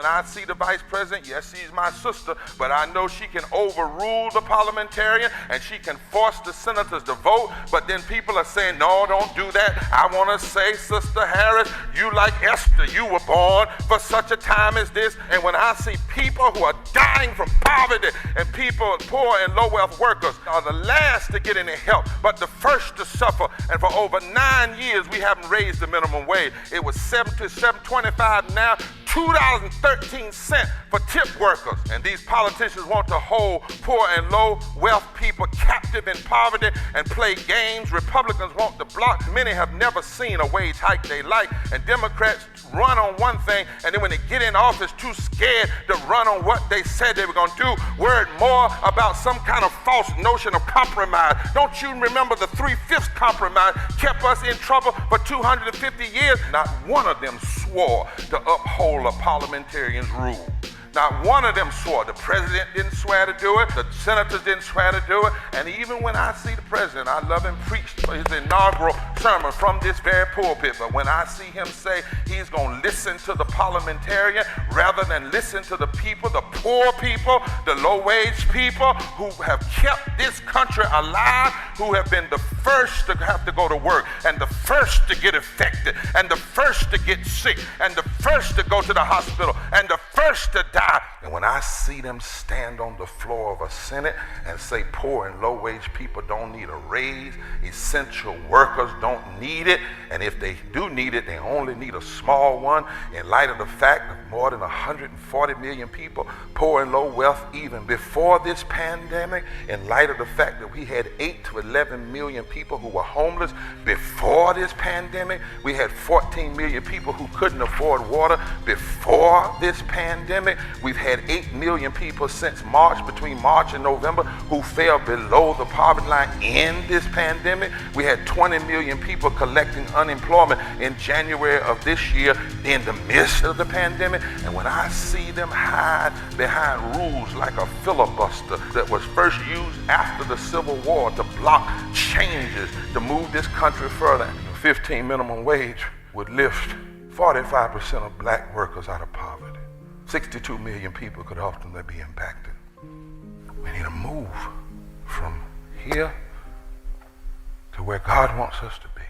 When I see the vice president, yes, she's my sister, but I know she can overrule the parliamentarian and she can force the senators to vote. But then people are saying, no, don't do that. I want to say, Sister Harris, you like Esther, you were born for such a time as this. And when I see people who are dying from poverty and people, poor and low wealth workers, are the last to get any help, but the first to suffer. And for over 9 years, we haven't raised the minimum wage. It was $7.25 now, $2.13 for tip workers. And these politicians want to hold poor and low wealth people captive in poverty and play games. Republicans want to block. Many have never seen a wage hike they like, and Democrats run on one thing, and then when they get in office, too scared to run on what they said they were going to do, worried more about some kind of false notion of compromise. Don't you remember the 3/5 compromise kept us in trouble for 250 years? Not one of them swore to uphold a parliamentarian's rule. Not one of them swore. The president didn't swear to do it. The senators didn't swear to do it. And even when I see the president, I love him preach his inaugural sermon from this very pulpit. But when I see him say he's going to listen to the parliamentarian rather than listen to the people, the poor people, the low-wage people who have kept this country alive, who have been the first to have to go to work and the first to get affected and the first to get sick and the first to go to the hospital and the first to die. And when I see them stand on the floor of a Senate and say poor and low-wage people don't need a raise, essential workers don't need it, and if they do need it, they only need a small one, in light of the fact that more than 140 million people, poor and low wealth, even before this pandemic, in light of the fact that we had 8 to 11 million people who were homeless before this pandemic, we had 14 million people who couldn't afford water before this pandemic. We've had 8 million people since March, between March and November, who fell below the poverty line in this pandemic. We had 20 million people collecting unemployment in January of this year in the midst of the pandemic. And when I see them hide behind rules like a filibuster that was first used after the Civil War to block changes to move this country further, the 15 minimum wage would lift 45% of black workers out of poverty. 62 million people could ultimately be impacted. We need to move from here to where God wants us to be.